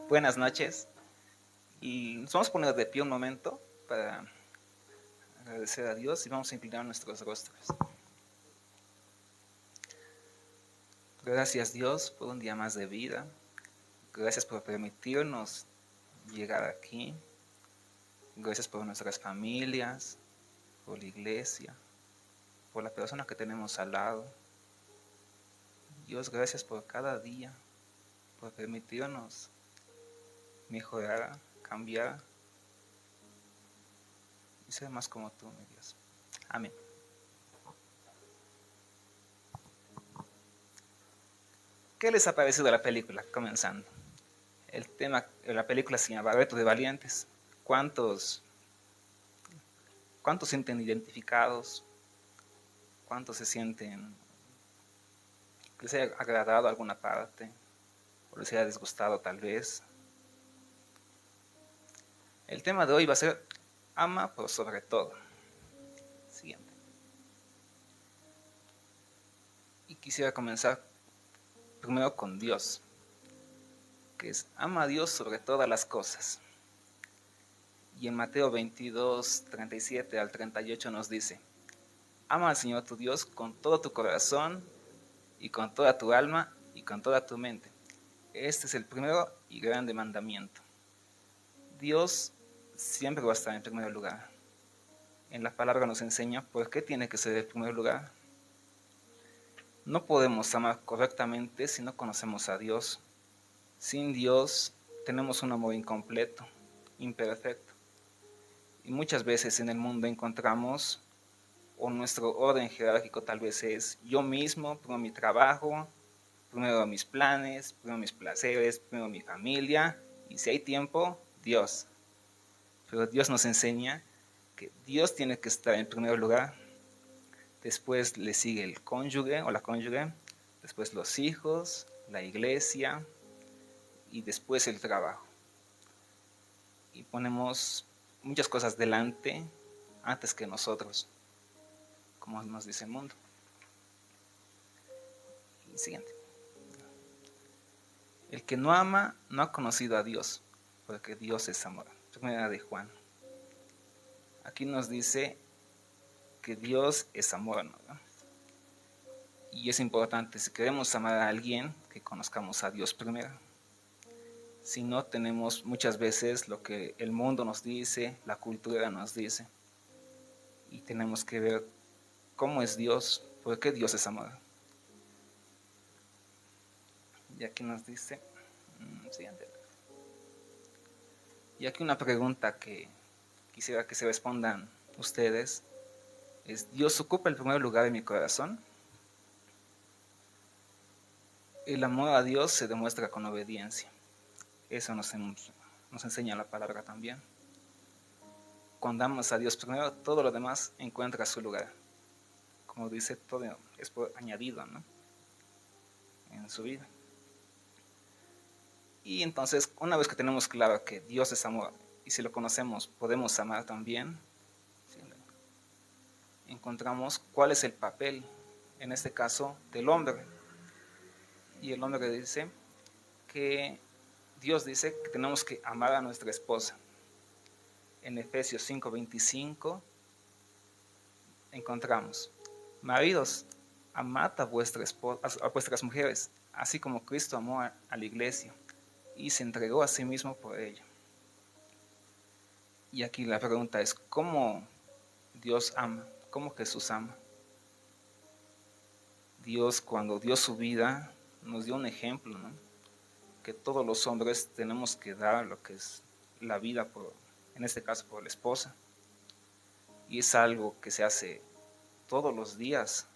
Buenas noches. Y nos vamos a poner de pie un momento para agradecer a Dios y vamos a inclinar nuestros rostros. Gracias Dios por un día más de vida. Gracias por permitirnos llegar aquí. Gracias por nuestras familias, por la iglesia, por la persona que tenemos al lado. Dios, gracias por cada día, por permitirnos mejorar, cambiar y ser más como tú, mi Dios. Amén. ¿Qué les ha parecido la película? Comenzando. El tema de la película se llama Reto de Valientes. ¿Cuántos, cuántos se sienten identificados? ¿Cuántos se sienten que les haya agradado alguna parte? ¿O les haya disgustado tal vez? El tema de hoy va a ser ama por sobre todo. Siguiente. Y quisiera comenzar primero con Dios, que es ama a Dios sobre todas las cosas. Y en Mateo 22, 37 al 38 nos dice, ama al Señor tu Dios con todo tu corazón y con toda tu alma y con toda tu mente. Este es el primero y grande mandamiento. Dios siempre va a estar en primer lugar. En la palabra nos enseña por qué tiene que ser el primer lugar. No podemos amar correctamente si no conocemos a Dios. Sin Dios tenemos un amor incompleto, imperfecto. Y muchas veces en el mundo encontramos, o nuestro orden jerárquico tal vez es yo mismo, primero mi trabajo, primero mis planes, primero mis placeres, primero mi familia, y si hay tiempo, Dios. Pero Dios nos enseña que Dios tiene que estar en primer lugar, después le sigue el cónyuge o la cónyuge, después los hijos, la iglesia y después el trabajo. Y ponemos muchas cosas delante antes que nosotros, como nos dice el mundo. Y siguiente. El que no ama no ha conocido a Dios, porque Dios es amor. Primera de Juan. Aquí nos dice que Dios es amor, ¿no? Y es importante, si queremos amar a alguien, que conozcamos a Dios primero. Si no, tenemos muchas veces lo que el mundo nos dice, la cultura nos dice. Y tenemos que ver cómo es Dios, por qué Dios es amor. Y aquí nos dice, siguiente. Y aquí una pregunta que quisiera que se respondan ustedes es, ¿Dios ocupa el primer lugar en mi corazón? El amor a Dios se demuestra con obediencia. Eso nos enseña la palabra también. Cuando amas a Dios primero, todo lo demás encuentra su lugar. Como dice, todo es por añadido, ¿no? En su vida. Y entonces, una vez que tenemos claro que Dios es amor, y si lo conocemos, podemos amar también, encontramos cuál es el papel, en este caso, del hombre. Y el hombre dice que Dios dice que tenemos que amar a nuestra esposa. En Efesios 5:25 encontramos, maridos, amad a vuestras mujeres, así como Cristo amó a la iglesia y se entregó a sí mismo por ella. Y aquí la pregunta es, ¿cómo Dios ama? ¿Cómo Jesús ama? Dios, cuando dio su vida, nos dio un ejemplo, ¿no? Que todos los hombres tenemos que dar lo que es la vida, en este caso por la esposa. Y es algo que se hace todos los días,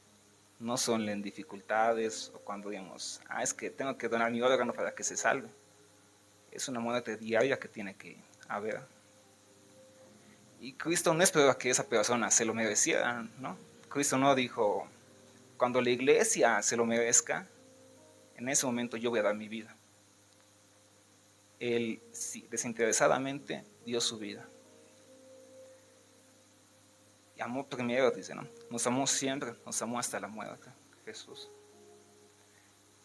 no son en dificultades o cuando digamos, es que tengo que donar mi órgano para que se salve. Es una muerte diaria que tiene que haber. Y Cristo no esperaba que esa persona se lo mereciera, ¿no? Cristo no dijo, cuando la iglesia se lo merezca, en ese momento yo voy a dar mi vida. Él desinteresadamente dio su vida. Y amó primero, dice, ¿no? Nos amó siempre, nos amó hasta la muerte, Jesús.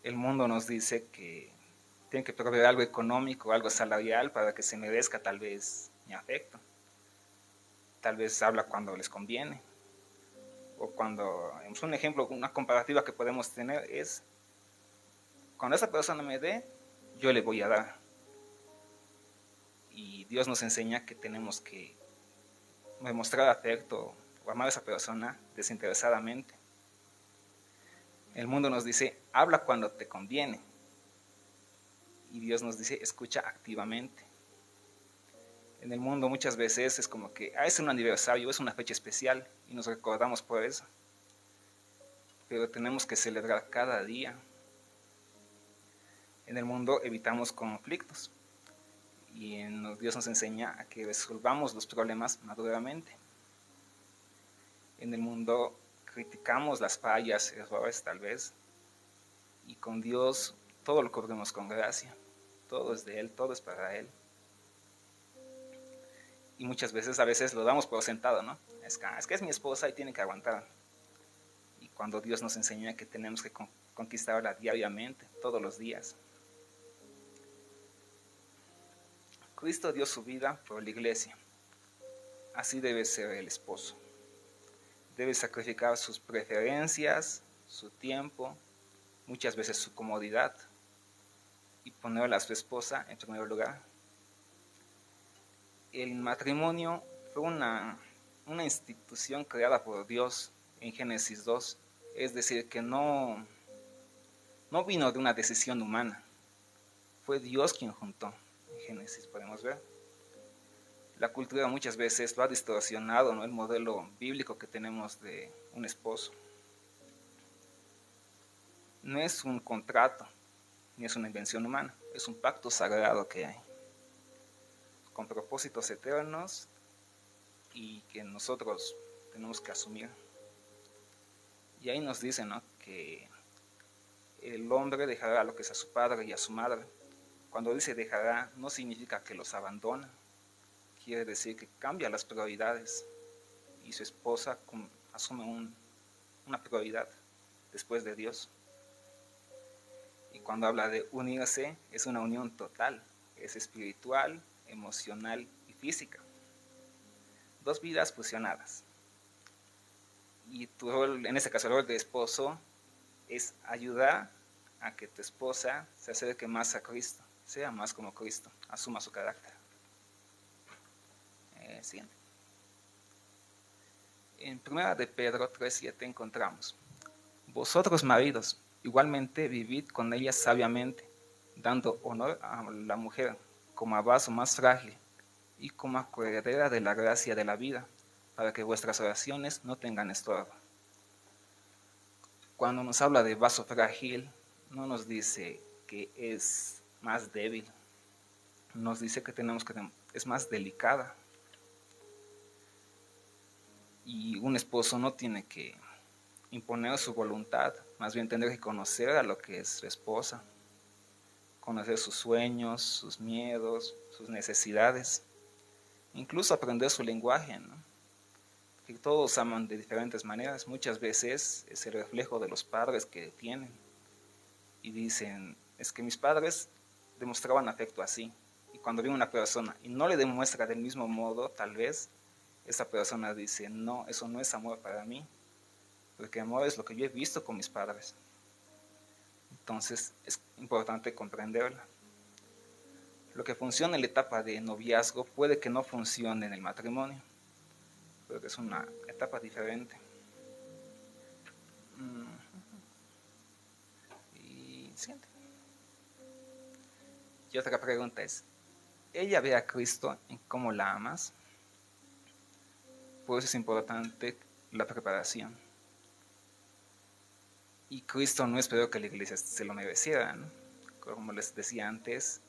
El mundo nos dice que tiene que proveer algo económico, algo salarial para que se merezca tal vez mi afecto. Tal vez habla cuando les conviene. O cuando, un ejemplo, una comparativa que podemos tener es, cuando esa persona me dé, yo le voy a dar. Y Dios nos enseña que tenemos que demostrar afecto o amar a esa persona desinteresadamente. El mundo nos dice, habla cuando te conviene. Y Dios nos dice, escucha activamente. En el mundo muchas veces es como que, es un aniversario, es una fecha especial y nos recordamos por eso. Pero tenemos que celebrar cada día. En el mundo evitamos conflictos y Dios nos enseña a que resolvamos los problemas maduramente. En el mundo criticamos las fallas, errores tal vez, y con Dios todo lo cubrimos con gracia. Todo es de Él, todo es para Él. Y muchas veces, a veces lo damos por sentado, ¿no? Es que es mi esposa y tiene que aguantar. Y cuando Dios nos enseña que tenemos que conquistarla diariamente, todos los días. Cristo dio su vida por la iglesia. Así debe ser el esposo. Debe sacrificar sus preferencias, su tiempo, muchas veces su comodidad, y poner a su esposa en primer lugar. El matrimonio fue una institución creada por Dios en Génesis 2, es decir, que no vino de una decisión humana, fue Dios quien juntó. En Génesis podemos ver. La cultura muchas veces lo ha distorsionado, ¿no? El modelo bíblico que tenemos de un esposo. No es un contrato, ni es una invención humana, es un pacto sagrado que hay, con propósitos eternos y que nosotros tenemos que asumir. Y ahí nos dicen, ¿no?, que el hombre dejará lo que es a su padre y a su madre. Cuando dice dejará, no significa que los abandona, quiere decir que cambia las prioridades y su esposa asume una prioridad después de Dios. Y cuando habla de unirse, es una unión total, es espiritual, emocional y física. Dos vidas fusionadas. Y tu rol, en este caso el rol de esposo, es ayudar a que tu esposa se acerque más a Cristo, sea más como Cristo, asuma su carácter. Siguiente. En 1 de Pedro 3:7 encontramos: vosotros maridos, igualmente vivid con ella sabiamente, dando honor a la mujer como a vaso más frágil y como coheredera de la gracia de la vida, para que vuestras oraciones no tengan estorbo. Cuando nos habla de vaso frágil, no nos dice que es más débil, nos dice que es más delicada. Y un esposo no tiene que imponer su voluntad, más bien tendrá que conocer a lo que es su esposa, conocer sus sueños, sus miedos, sus necesidades, incluso aprender su lenguaje, ¿no? Que todos aman de diferentes maneras, muchas veces es el reflejo de los padres que tienen y dicen, es que mis padres demostraban afecto así, y cuando viene una persona y no le demuestra del mismo modo, tal vez esa persona dice, no, eso no es amor para mí, porque amor es lo que yo he visto con mis padres. Entonces es importante comprenderla. Lo que funciona en la etapa de noviazgo puede que no funcione en el matrimonio, porque es una etapa diferente. Y siguiente. Y otra pregunta es, ¿ella ve a Cristo en cómo la amas? Por eso es importante la preparación. Y Cristo no esperó que la iglesia se lo mereciera, ¿no? Como les decía antes,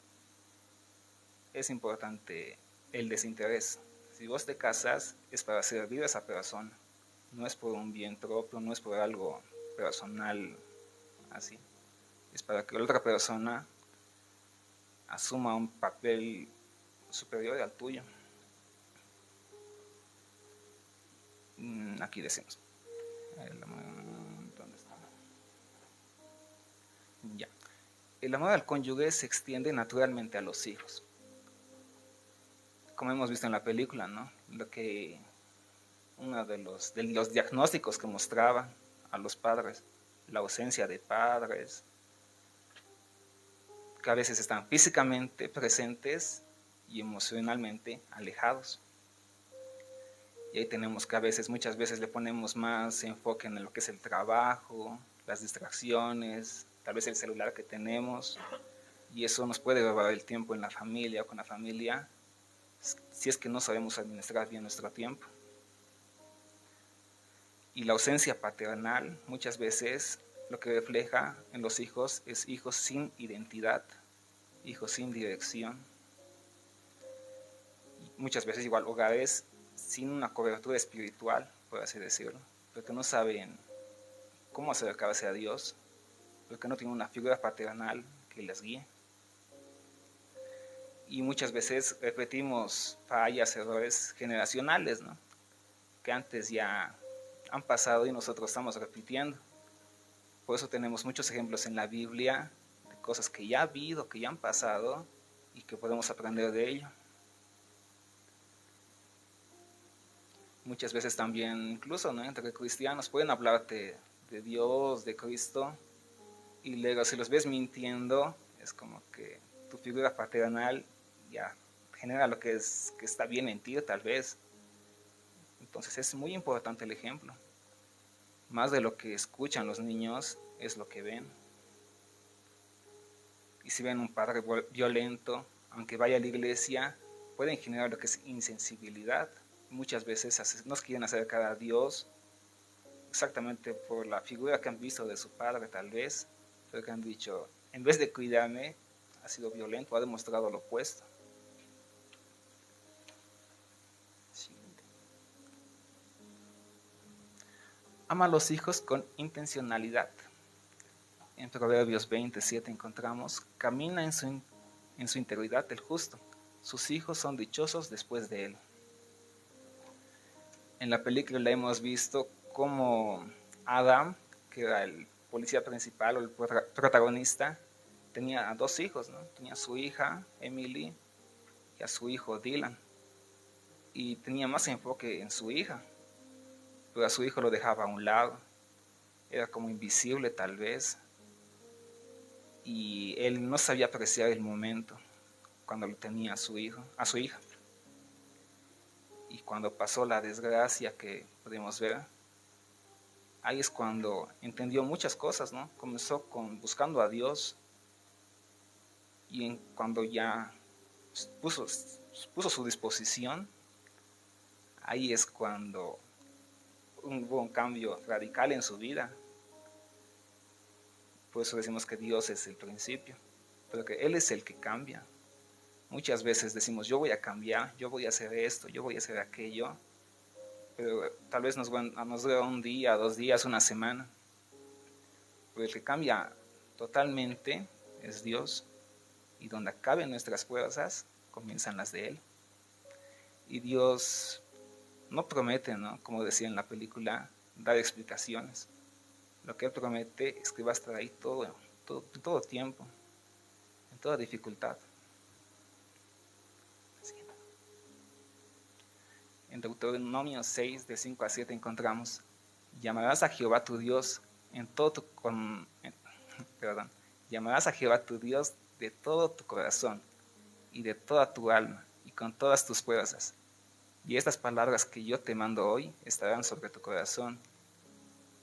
es importante el desinterés. Si vos te casas, es para servir a esa persona. No es por un bien propio, no es por algo personal así. Es para que la otra persona asuma un papel superior al tuyo. Aquí decimos. ¿Dónde está? Ya. el amor al cónyuge se extiende naturalmente a los hijos. Como hemos visto en la película, ¿no? Uno de los diagnósticos que mostraba a los padres, la ausencia de padres, que a veces están físicamente presentes y emocionalmente alejados. Y ahí tenemos que muchas veces le ponemos más enfoque en lo que es el trabajo, las distracciones, tal vez el celular que tenemos, y eso nos puede robar el tiempo en la familia o con la familia, si es que no sabemos administrar bien nuestro tiempo. Y la ausencia paternal muchas veces lo que refleja en los hijos es hijos sin identidad, hijos sin dirección. Y muchas veces igual hogares sin una cobertura espiritual, por así decirlo, porque no saben cómo acercarse a Dios, porque no tienen una figura paternal que les guíe. Y muchas veces repetimos fallas, errores generacionales, ¿no? Que antes ya han pasado y nosotros estamos repitiendo. Por eso tenemos muchos ejemplos en la Biblia de cosas que ya ha habido, que ya han pasado y que podemos aprender de ello. Muchas veces también, incluso, ¿no?, entre cristianos pueden hablarte de Dios, de Cristo, y luego si los ves mintiendo, es como que tu figura paternal ya genera lo que está bien en ti, tal vez. Entonces es muy importante el ejemplo. Más de lo que escuchan los niños es lo que ven. Y si ven un padre violento, aunque vaya a la iglesia, pueden generar lo que es insensibilidad. Muchas veces nos quieren acercar a Dios exactamente por la figura que han visto de su padre, tal vez, pero que han dicho, en vez de cuidarme, ha sido violento, ha demostrado lo opuesto. Siguiente. Ama a los hijos con intencionalidad. En Proverbios 27 encontramos, camina en su integridad el justo, sus hijos son dichosos después de él. En la película hemos visto cómo Adam, que era el policía principal o el protagonista, tenía 2 hijos, ¿no? Tenía a su hija, Emily, y a su hijo, Dylan. Y tenía más enfoque en su hija, pero a su hijo lo dejaba a un lado. Era como invisible tal vez. Y él no sabía apreciar el momento cuando lo tenía a su hijo, a su hija. Y cuando pasó la desgracia que pudimos ver, ahí es cuando entendió muchas cosas, ¿no? Comenzó buscando a Dios, y cuando ya puso su disposición, ahí es cuando hubo un cambio radical en su vida. Por eso decimos que Dios es el principio, pero que Él es el que cambia. Muchas veces decimos, yo voy a cambiar, yo voy a hacer esto, yo voy a hacer aquello, pero tal vez nos dura un día, 2 días, una semana. Pero el que cambia totalmente es Dios, y donde acaben nuestras fuerzas, comienzan las de Él. Y Dios no promete, ¿no?, como decía en la película, dar explicaciones. Lo que Él promete es que va a estar ahí todo tiempo, en toda dificultad. En Deuteronomio 6, de 5 a 7 encontramos, llamarás a Jehová tu Dios llamarás a Jehová tu Dios de todo tu corazón y de toda tu alma y con todas tus fuerzas. Y estas palabras que yo te mando hoy estarán sobre tu corazón,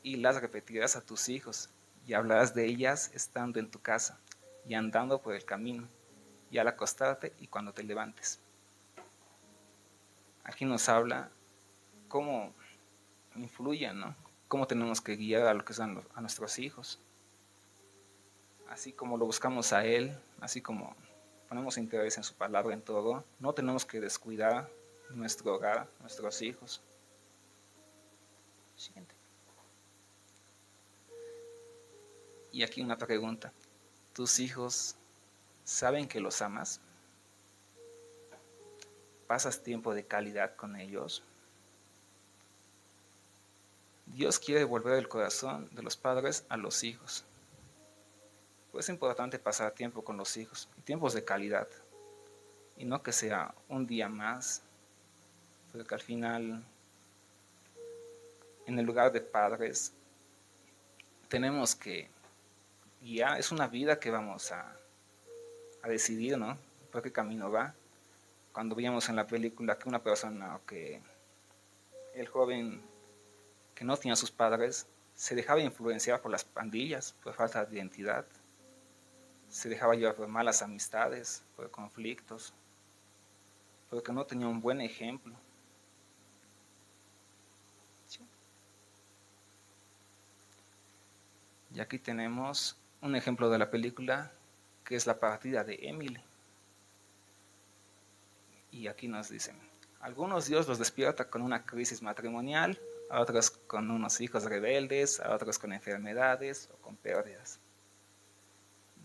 y las repetirás a tus hijos, y hablarás de ellas estando en tu casa, y andando por el camino, y al acostarte y cuando te levantes. Aquí nos habla cómo influyen, ¿no?, cómo tenemos que guiar a lo que son a nuestros hijos. Así como lo buscamos a Él, así como ponemos interés en su palabra en todo, no tenemos que descuidar nuestro hogar, nuestros hijos. Siguiente. Y aquí una pregunta. ¿Tus hijos saben que los amas? ¿Pasas tiempo de calidad con ellos? Dios quiere volver el corazón de los padres a los hijos. pues es importante pasar tiempo con los hijos, tiempos de calidad, y no que sea un día más, porque al final, en el lugar de padres, tenemos que guiar, es una vida que vamos a decidir, ¿no? Por qué camino va. Cuando veíamos en la película que una persona, o que el joven que no tenía sus padres, se dejaba influenciar por las pandillas, por falta de identidad, se dejaba llevar por malas amistades, por conflictos, porque no tenía un buen ejemplo. Y aquí tenemos un ejemplo de la película, que es la partida de Emily. Y aquí nos dicen, algunos Dios los despierta con una crisis matrimonial, a otros con unos hijos rebeldes, a otros con enfermedades o con pérdidas.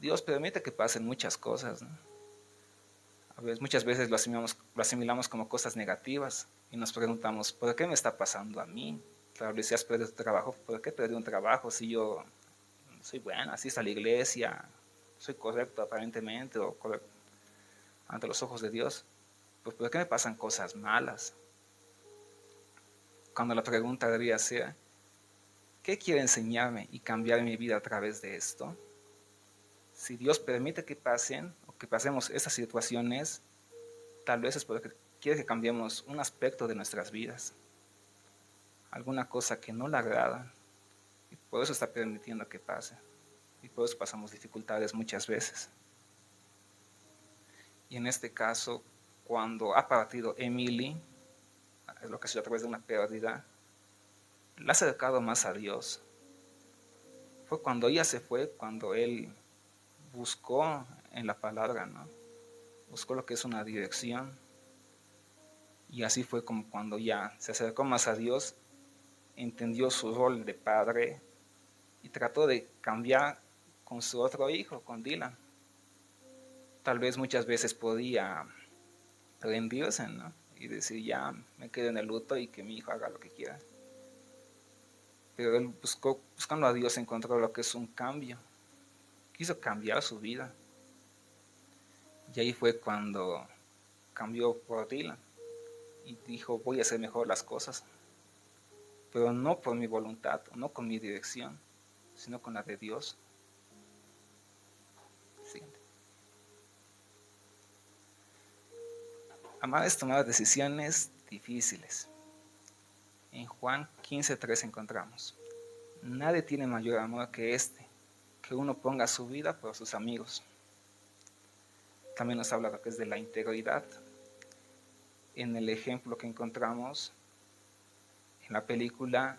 Dios permite que pasen muchas cosas, ¿no? Muchas veces lo asimilamos como cosas negativas y nos preguntamos, ¿por qué me está pasando a mí? Claro, si has perdido tu trabajo, ¿por qué perdí un trabajo si yo soy bueno, asisto a la iglesia, soy correcto aparentemente o correcto ante los ojos de Dios? Pues ¿por qué me pasan cosas malas? Cuando la pregunta debería ser, ¿qué quiere enseñarme y cambiar mi vida a través de esto? Si Dios permite que pasen o que pasemos estas situaciones, tal vez es porque quiere que cambiemos un aspecto de nuestras vidas, alguna cosa que no le agrada, y por eso está permitiendo que pase, y por eso pasamos dificultades muchas veces. Y en este caso, cuando ha partido Emily, es lo que ha sido a través de una pérdida, la ha acercado más a Dios. Fue cuando ella se fue, cuando él buscó en la palabra, ¿no? Buscó lo que es una dirección. Y así fue como cuando ya se acercó más a Dios, entendió su rol de padre y trató de cambiar con su otro hijo, con Dylan. Tal vez muchas veces podía rendirse, ¿no? Y decir, ya me quedo en el luto y que mi hijo haga lo que quiera. Pero él buscando a Dios, encontró lo que es un cambio. Quiso cambiar su vida. Y ahí fue cuando cambió por Dylan y dijo, voy a hacer mejor las cosas. Pero no por mi voluntad, no con mi dirección, sino con la de Dios. Siguiente. Amar es tomar decisiones difíciles. En Juan 15:3 encontramos, nadie tiene mayor amor que este, que uno ponga su vida por sus amigos. También nos habla que es de la integridad. En el ejemplo que encontramos en la película,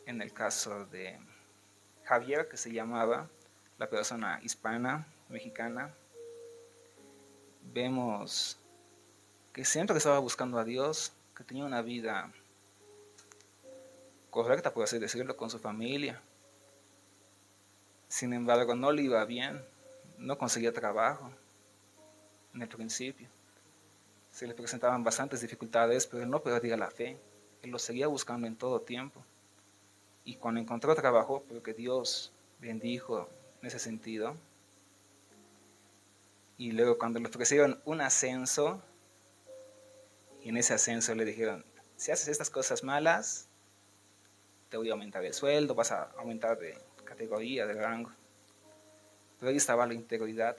en el caso de Javier, que se llamaba, la persona hispana, mexicana, vemos que siempre estaba buscando a Dios, que tenía una vida correcta, por así decirlo, con su familia. Sin embargo, no le iba bien, no conseguía trabajo en el principio. Se le presentaban bastantes dificultades, pero él no perdía la fe. Él lo seguía buscando en todo tiempo. Y cuando encontró trabajo, porque Dios bendijo en ese sentido, y luego cuando le ofrecieron un ascenso, y en ese ascenso le dijeron, si haces estas cosas malas, te voy a aumentar el sueldo, vas a aumentar de categoría, de rango. Pero ahí estaba la integridad.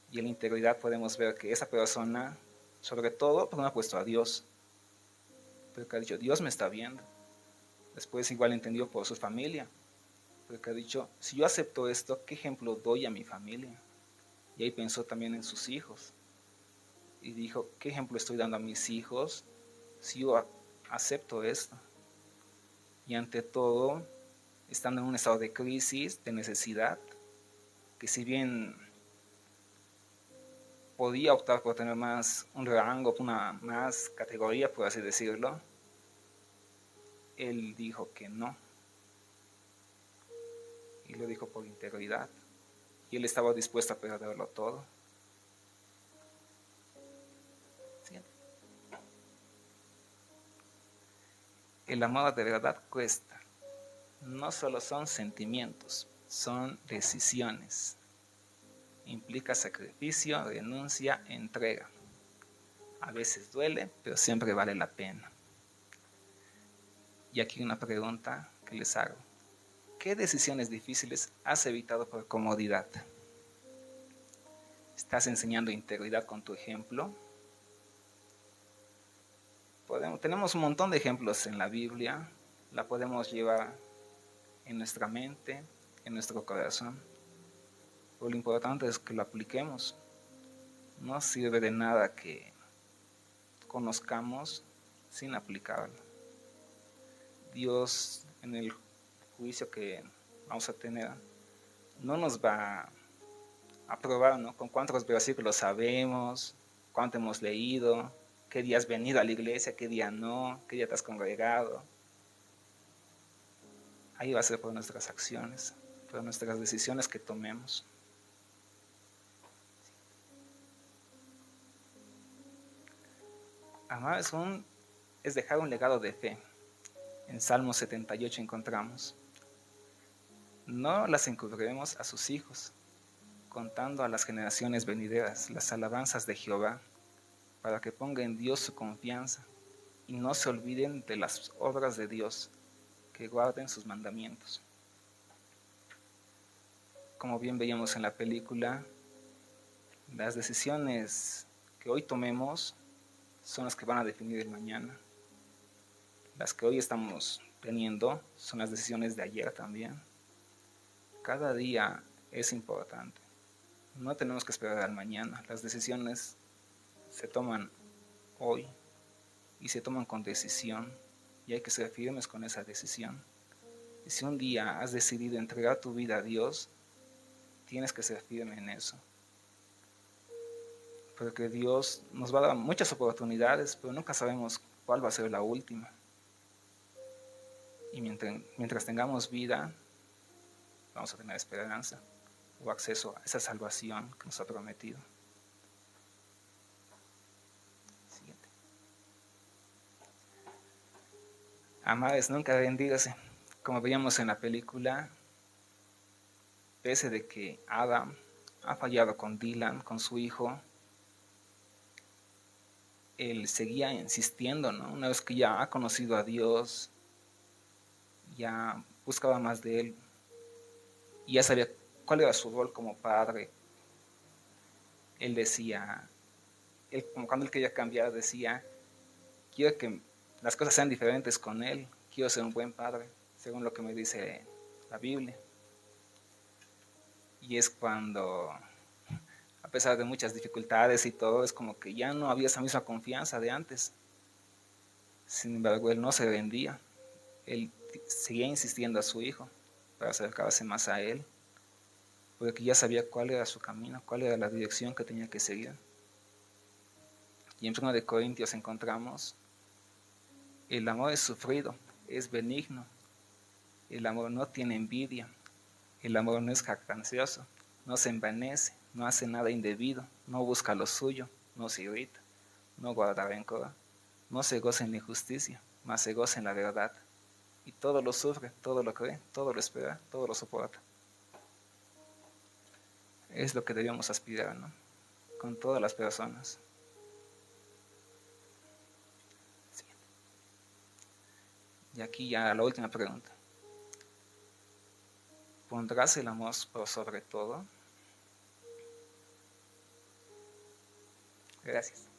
Y en la integridad podemos ver que esa persona, sobre todo, no ha puesto a Dios. Porque ha dicho, Dios me está viendo. Después igual entendió por su familia. Porque ha dicho, si yo acepto esto, ¿qué ejemplo doy a mi familia? Y ahí pensó también en sus hijos. Y dijo, ¿qué ejemplo estoy dando a mis hijos si yo acepto esto? Y ante todo, estando en un estado de crisis, de necesidad, que si bien podía optar por tener más un rango, una más categoría, por así decirlo, él dijo que no. Y lo dijo por integridad. Y él estaba dispuesto a perderlo todo. Siguiente. El amor de verdad cuesta. No solo son sentimientos, son decisiones. Implica sacrificio, renuncia, entrega. A veces duele, pero siempre vale la pena. Y aquí una pregunta que les hago. ¿Qué decisiones difíciles has evitado por comodidad? ¿Estás enseñando integridad con tu ejemplo? Tenemos un montón de ejemplos en la Biblia. La podemos llevar en nuestra mente, en nuestro corazón. Pero lo importante es que lo apliquemos. No sirve de nada que conozcamos sin aplicarlo. Dios, en el juicio que vamos a tener, no nos va a probar, ¿no?, con cuántos versículos sabemos, cuánto hemos leído, qué día has venido a la iglesia, qué día no, qué día te has congregado. Ahí va a ser por nuestras acciones, por nuestras decisiones que tomemos. Amar es dejar un legado de fe. En Salmo 78 encontramos: no las encubriremos a sus hijos, contando a las generaciones venideras las alabanzas de Jehová, para que pongan en Dios su confianza y no se olviden de las obras de Dios, que guarden sus mandamientos. Como bien veíamos en la película, las decisiones que hoy tomemos son las que van a definir el mañana. Las que hoy estamos teniendo son las decisiones de ayer también. Cada día es importante. No tenemos que esperar al mañana. Las decisiones se toman hoy y se toman con decisión, y hay que ser firmes con esa decisión. Y si un día has decidido entregar tu vida a Dios, tienes que ser firme en eso. Porque Dios nos va a dar muchas oportunidades, pero nunca sabemos cuál va a ser la última. Y mientras tengamos vida, vamos a tener esperanza o acceso a esa salvación que nos ha prometido. Siguiente. Amar es nunca rendirse. Como veíamos en la película, pese de que Adam ha fallado con Dylan, con su hijo, él seguía insistiendo, ¿no? Una vez que ya ha conocido a Dios, ya buscaba más de él, y ya sabía cuál era su rol como padre. Él decía, cuando él quería cambiar, decía: quiero que las cosas sean diferentes con él, quiero ser un buen padre, según lo que me dice la Biblia. Y es cuando, a pesar de muchas dificultades y todo, es como que ya no había esa misma confianza de antes. Sin embargo, él no se rendía. Él seguía insistiendo a su hijo para acercarse más a él, porque ya sabía cuál era su camino, cuál era la dirección que tenía que seguir. Y en 1 Corintios encontramos: el amor es sufrido, es benigno, el amor no tiene envidia, el amor no es jactancioso, no se envanece, no hace nada indebido, no busca lo suyo, no se irrita, no guarda rencor, no se goza en la injusticia, mas se goza en la verdad. Y todo lo sufre, todo lo cree, todo lo espera, todo lo soporta. Es lo que debemos aspirar, ¿no?, con todas las personas. Y aquí ya la última pregunta: ¿pondrás el amor por sobre todo? Gracias.